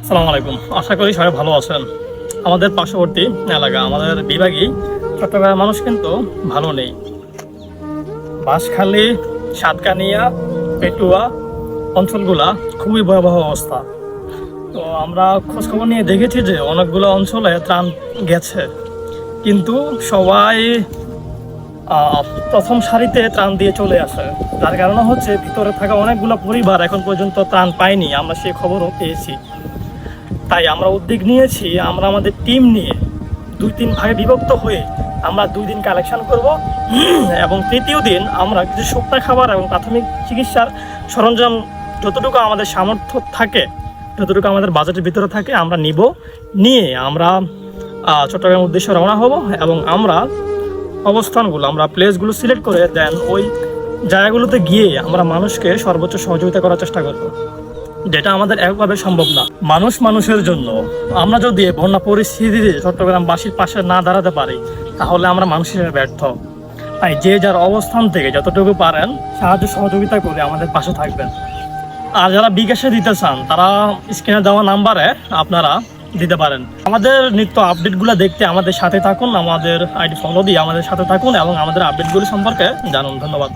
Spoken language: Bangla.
আসসালামু আলাইকুম। আশা করি সবাই ভালো আছেন। আমাদের পার্শ্ববর্তী এলাকা আমাদের বিভাগী চট্টগ্রামের মানুষ কিন্তু ভালো নেই। বাঁশখালী, সাতকানিয়া, পেটুয়া অঞ্চলগুলা খুবই ভয়াবহ অবস্থা। তো আমরা খোঁজখবর নিয়ে দেখেছি যে অনেকগুলো অঞ্চলে ত্রাণ গেছে, কিন্তু সবাই প্রথম সারিতে ত্রাণ দিয়ে চলে আসে। যার কারণে হচ্ছে ভিতরে থাকা অনেকগুলো পরিবার এখন পর্যন্ত ত্রাণ পায়নি। আমরা সেই খবরও পেয়েছি। তাই আমরা উদ্যোগ নিয়েছি, আমরা আমাদের টিম নিয়ে 2-3 ভাগে বিভক্ত হয়ে আমরা 2 দিন কালেকশন করব এবং তৃতীয় দিন আমরা কিছু শুকনা খাবার এবং প্রাথমিক চিকিৎসার সরঞ্জাম যতটুকু আমাদের সামর্থ্য থাকে, যতটুকু আমাদের বাজেটের ভিতরে থাকে আমরা নিয়ে আমরা চট্টগ্রামের উদ্দেশ্যে রওনা হব এবং আমরা অবস্থানগুলো, আমরা প্লেসগুলো সিলেক্ট করে দেন ওই জায়গাগুলোতে গিয়ে আমরা মানুষকে সর্বোচ্চ সহযোগিতা করার চেষ্টা করব, যেটা আমাদের একভাবে সম্ভব না। মানুষ মানুষের জন্য আমরা যদি বন্যা পরিস্থিতিতে চট্টগ্রামবাসীর পাশে না দাঁড়াতে পারি, তাহলে আমরা মানুষ হিসেবে ব্যর্থ। তাই যে যার অবস্থান থেকে যতটুকু পারেন সাহায্য সহযোগিতা করে আমাদের পাশে থাকবেন। আর যারা বিকাশে দিতে চান তারা স্ক্রিনে দেওয়া নাম্বারে আপনারা দিতে পারেন। আমাদের নিত্য আপডেটগুলো দেখতে আমাদের সাথে থাকুন, আমাদের আইডি ফলো দিয়ে আমাদের সাথে থাকুন এবং আমাদের আপডেটগুলি সম্পর্কে জানুন। ধন্যবাদ।